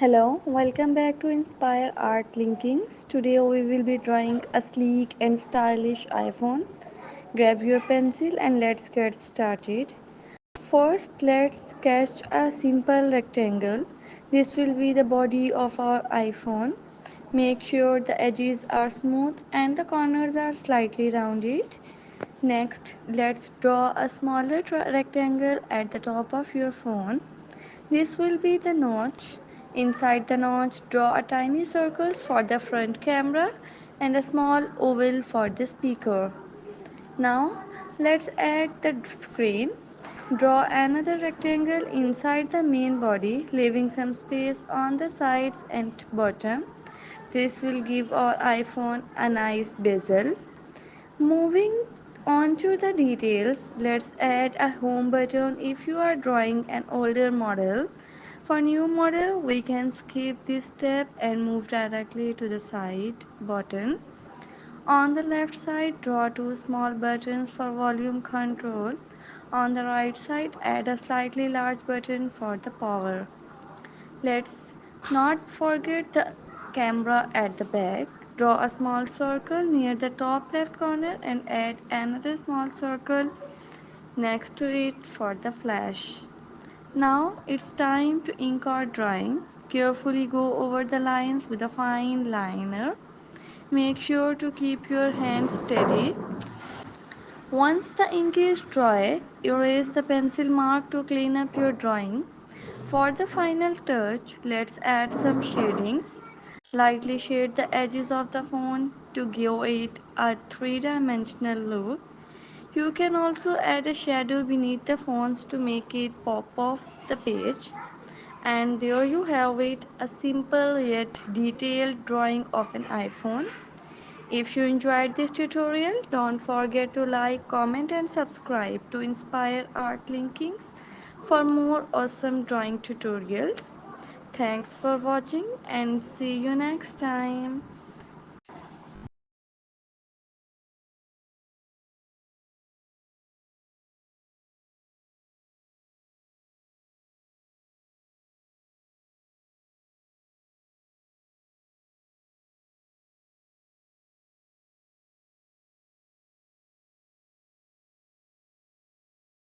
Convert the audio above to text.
Hello, welcome back to Inspire Art Linkings. Today we will be drawing a sleek and stylish iPhone. Grab your pencil and let's get started. First, let's sketch a simple rectangle. This will be the body of our iPhone. Make sure the edges are smooth and the corners are slightly rounded. Next, let's draw a smaller rectangle at the top of your phone. This will be the notch. Inside the notch, draw a tiny circles for the front camera and a small oval for the speaker. Now, let's add the screen. Draw another rectangle inside the main body, leaving some space on the sides and bottom. This will give our iPhone a nice bezel. Moving on to the details, let's add a home button if you are drawing an older model. For new model, we can skip this step and move directly to the side button. On the left side, draw two small buttons for volume control. On the right side, add a slightly large button for the power. Let's not forget the camera at the back. Draw a small circle near the top left corner and add another small circle next to it for the flash. Now it's time to ink our drawing. Carefully go over the lines with a fine liner. Make sure to keep your hand steady. Once the ink is dry, erase the pencil mark to clean up your drawing. For the final touch, let's add some shadings. Lightly shade the edges of the phone to give it a three-dimensional look. You can also add a shadow beneath the fonts to make it pop off the page. And there you have it, a simple yet detailed drawing of an iPhone. If you enjoyed this tutorial, don't forget to like, comment and subscribe to Inspire Art Linkings for more awesome drawing tutorials. Thanks for watching and see you next time.